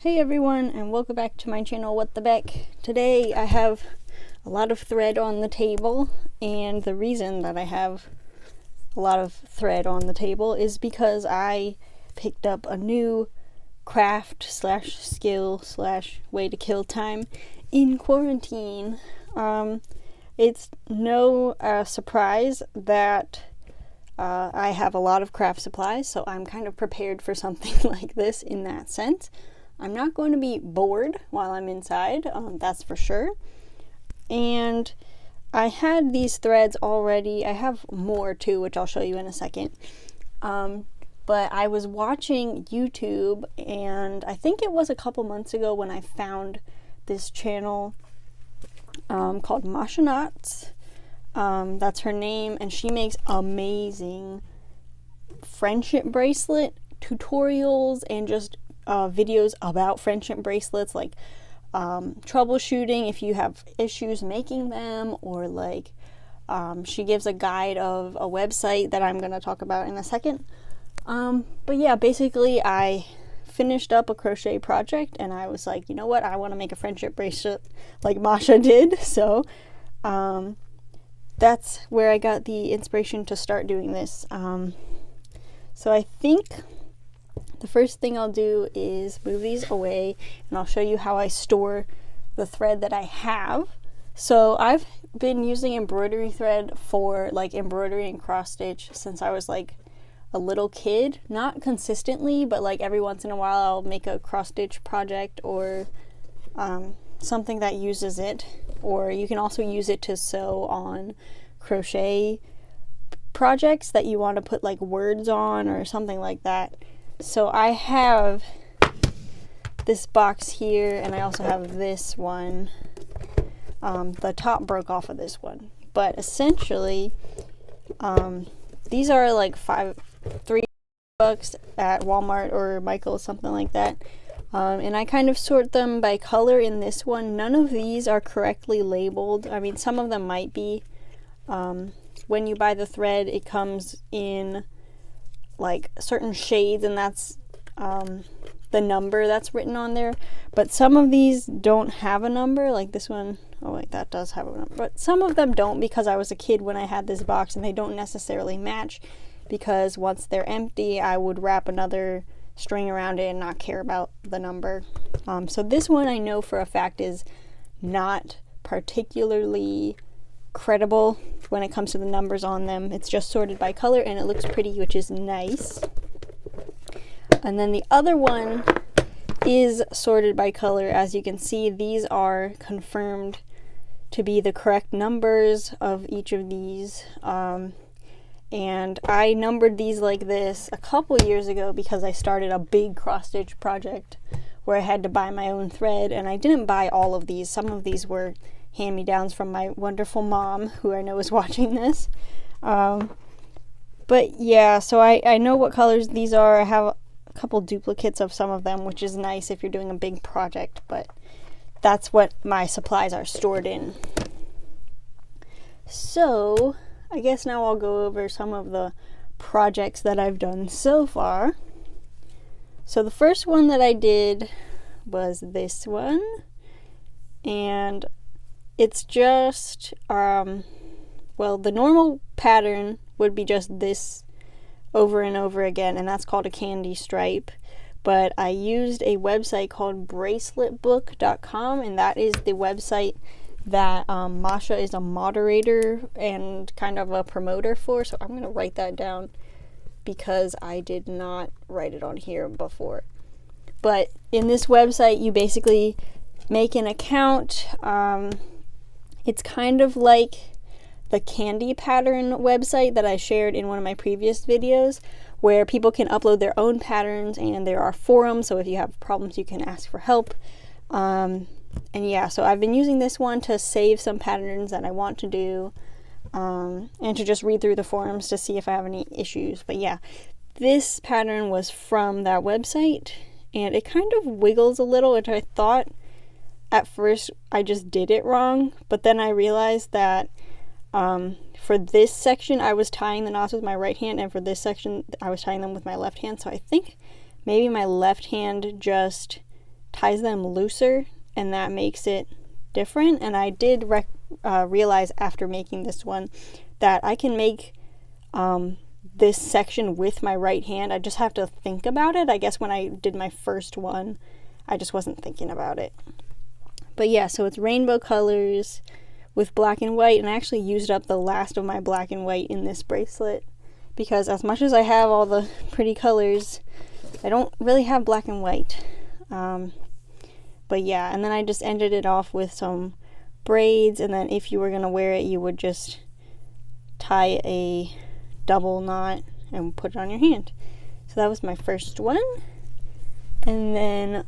Hey everyone, and welcome back to my channel, What the Beck. Today I have a lot of thread on the table, and the reason that I have a lot of thread on the table is because I picked up a new craft slash skill slash way to kill time in quarantine. It's no surprise that I have a lot of craft supplies, so I'm kind of prepared for something like this in that sense. I'm not going to be bored while I'm inside, that's for sure. And I had these threads already. I have more too, which I'll show you in a second. But I was watching YouTube, and I think it was a couple months ago when I found this channel called Masha Knots. That's her name, and she makes amazing friendship bracelet tutorials and just videos about friendship bracelets, like troubleshooting if you have issues making them, or like she gives a guide of a website that I'm going to talk about in a second. But yeah, basically I finished up a crochet project and I was like, you know what, I want to make a friendship bracelet like Masha did. So that's where I got the inspiration to start doing this. So I think the first thing I'll do is move these away, and I'll show you how I store the thread that I have. So I've been using embroidery thread for like embroidery and cross stitch since I was like a little kid. Not consistently, but like every once in a while I'll make a cross stitch project or something that uses it. Or you can also use it to sew on crochet projects that you want to put like words on or something like that. So I have this box here, and I also have this one. The top broke off of this one, but essentially these are like $3 at Walmart or Michael's, something like that. And I kind of sort them by color in this one. None of these are correctly labeled. I mean, some of them might be. When you buy the thread, it comes in like certain shades, and that's the number that's written on there. But some of these don't have a number, like this one. Oh wait, that does have a number. But some of them don't, because I was a kid when I had this box, and they don't necessarily match, because once they're empty I would wrap another string around it and not care about the number. So this one I know for a fact is not particularly credible when it comes to the numbers on them. It's just sorted by color, and it looks pretty, which is nice. And then the other one is sorted by color. As you can see, these are confirmed to be the correct numbers of each of these. And I numbered these like this a couple years ago because I started a big cross stitch project where I had to buy my own thread, and I didn't buy all of these. Some of these were hand-me-downs from my wonderful mom, who I know is watching this. But yeah, so I know what colors these are. I have a couple duplicates of some of them, which is nice if you're doing a big project, but that's what my supplies are stored in. So I guess now I'll go over some of the projects that I've done so far. So the first one that I did was this one, and it's just, well, the normal pattern would be just this over and over again, and that's called a candy stripe. But I used a website called braceletbook.com, and that is the website that Masha is a moderator and kind of a promoter for. So I'm going to write that down because I did not write it on here before. But in this website, you basically make an account. It's kind of like the candy pattern website that I shared in one of my previous videos, where people can upload their own patterns, and there are forums, so if you have problems you can ask for help. And yeah, so I've been using this one to save some patterns that I want to do, and to just read through the forums to see if I have any issues. But yeah, this pattern was from that website, and it kind of wiggles a little, which I thought at first I just did it wrong, but then I realized that for this section I was tying the knots with my right hand, and for this section I was tying them with my left hand. So I think maybe my left hand just ties them looser, and that makes it different. And I did realize after making this one that I can make this section with my right hand. I just have to think about it. I guess when I did my first one, I just wasn't thinking about it. But yeah, so it's rainbow colors with black and white, and I actually used up the last of my black and white in this bracelet, because as much as I have all the pretty colors, I don't really have black and white. But yeah, and then I just ended it off with some braids, and then if you were going to wear it, you would just tie a double knot and put it on your hand. So that was my first one. And then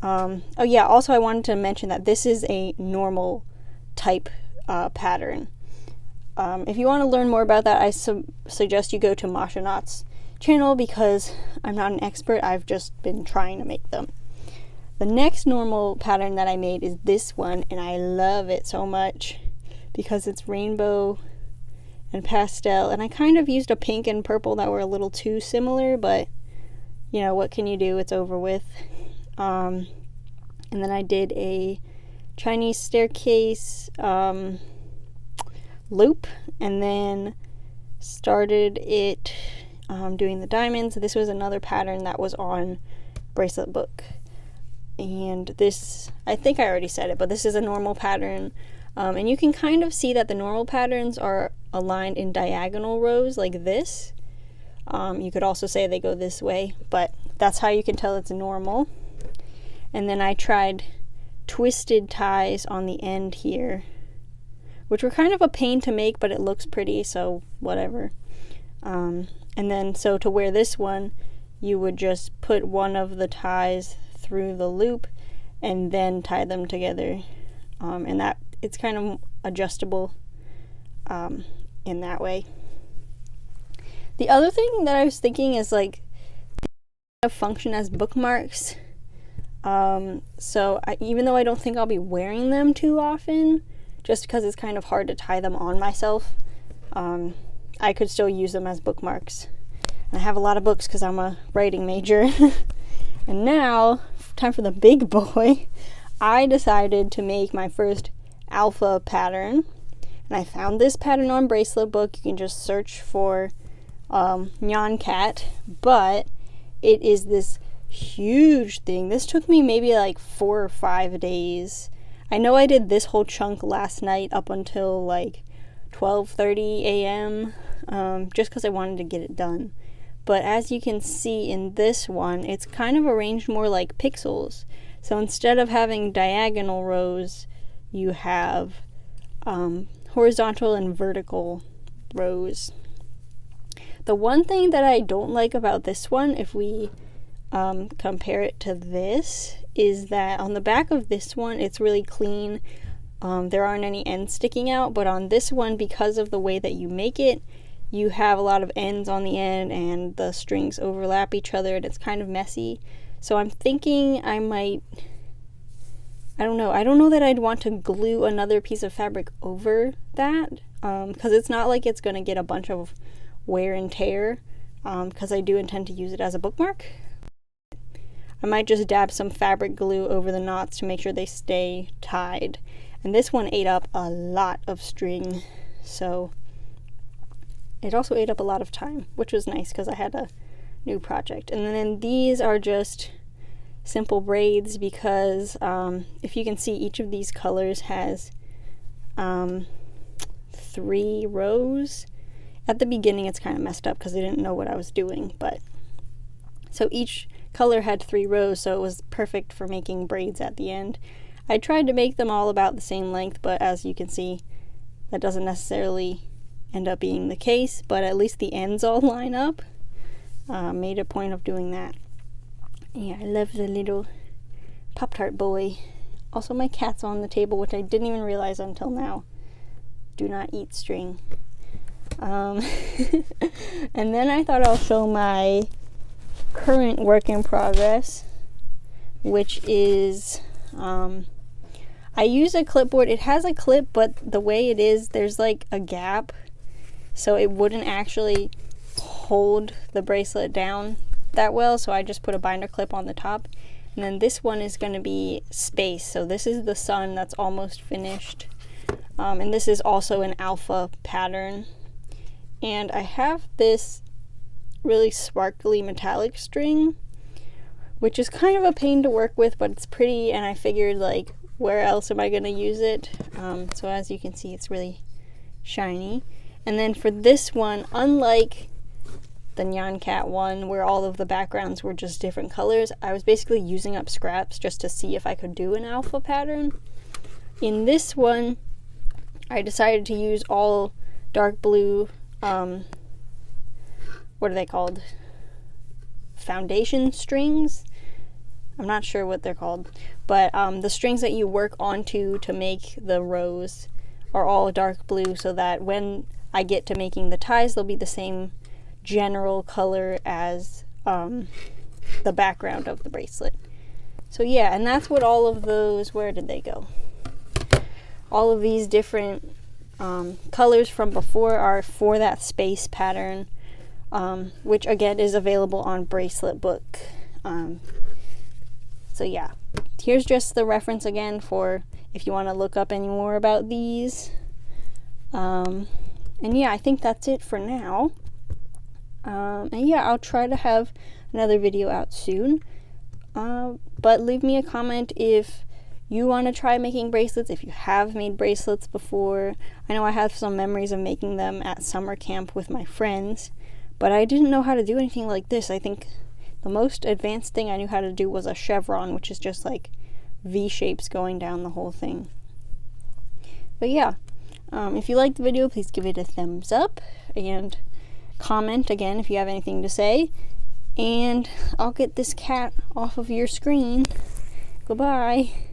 oh yeah, also I wanted to mention that this is a normal type pattern. If you want to learn more about that, I suggest you go to Masha Knott's channel, because I'm not an expert. I've just been trying to make them. The next normal pattern that I made is this one, and I love it so much because it's rainbow and pastel, and I kind of used a pink and purple that were a little too similar, but you know, what can you do? It's over with. And then I did a Chinese staircase loop, and then started it doing the diamonds. This was another pattern that was on Bracelet Book. And this, I think I already said it, but this is a normal pattern. And you can kind of see that the normal patterns are aligned in diagonal rows like this. You could also say they go this way, but that's how you can tell it's normal. And then I tried twisted ties on the end here, which were kind of a pain to make, but it looks pretty, so whatever. And then, so to wear this one, you would just put one of the ties through the loop and then tie them together, and that it's kind of adjustable in that way. The other thing that I was thinking is like they function as bookmarks, so even though I don't think I'll be wearing them too often, just because it's kind of hard to tie them on myself, I could still use them as bookmarks. And I have a lot of books because I'm a writing major. And now, time for the big boy. I decided to make my first alpha pattern. And I found this pattern on Bracelet Book. You can just search for Nyan Cat. But it is this huge thing. This took me maybe like 4 or 5 days. I know I did this whole chunk last night up until like 12:30 a.m. Just because I wanted to get it done. But as you can see in this one, it's kind of arranged more like pixels. So instead of having diagonal rows, you have horizontal and vertical rows. The one thing that I don't like about this one, if we compare it to this, is that on the back of this one, it's really clean. There aren't any ends sticking out, but on this one, because of the way that you make it, you have a lot of ends on the end and the strings overlap each other and it's kind of messy. So I'm thinking I might, I don't know that I'd want to glue another piece of fabric over that, because it's not like it's going to get a bunch of wear and tear, because I do intend to use it as a bookmark. I might just dab some fabric glue over the knots to make sure they stay tied. And this one ate up a lot of string, so it also ate up a lot of time, which was nice because I had a new project. And then these are just simple braids because if you can see, each of these colors has 3 rows. At the beginning it's kind of messed up because I didn't know what I was doing, but so each color had 3 rows, so it was perfect for making braids at the end. I tried to make them all about the same length, but as you can see, that doesn't necessarily end up being the case, but at least the ends all line up. Made a point of doing that. Yeah, I love the little Pop-Tart boy. Also, my cat's on the table, which I didn't even realize until now. Do not eat string. And then I thought I'll show my current work in progress, which is I use a clipboard. It has a clip, but the way it is, there's like a gap, so it wouldn't actually hold the bracelet down that well, so I just put a binder clip on the top. And then this one is going to be space. So this is the sun that's almost finished. And this is also an alpha pattern. And I have this really sparkly metallic string, which is kind of a pain to work with, but it's pretty, and I figured, like, where else am I going to use it? So as you can see, it's really shiny. And then for this one, unlike the Nyan Cat one, where all of the backgrounds were just different colors, I was basically using up scraps just to see if I could do an alpha pattern. In this one, I decided to use all dark blue, what are they called? Foundation strings? I'm not sure what they're called, but the strings that you work onto to make the rose are all dark blue, so that when I get to making the ties, they'll be the same general color as the background of the bracelet. So yeah, and that's what all of those, where did they go? All of these different colors from before are for that space pattern, which again is available on Bracelet Book. So yeah, here's just the reference again for if you want to look up any more about these. And yeah, I think that's it for now. And yeah, I'll try to have another video out soon. But leave me a comment if you want to try making bracelets, if you have made bracelets before. I know I have some memories of making them at summer camp with my friends, but I didn't know how to do anything like this. I think the most advanced thing I knew how to do was a chevron, which is just like V shapes going down the whole thing. But yeah, if you liked the video, please give it a thumbs up and comment again if you have anything to say. And I'll get this cat off of your screen. Goodbye.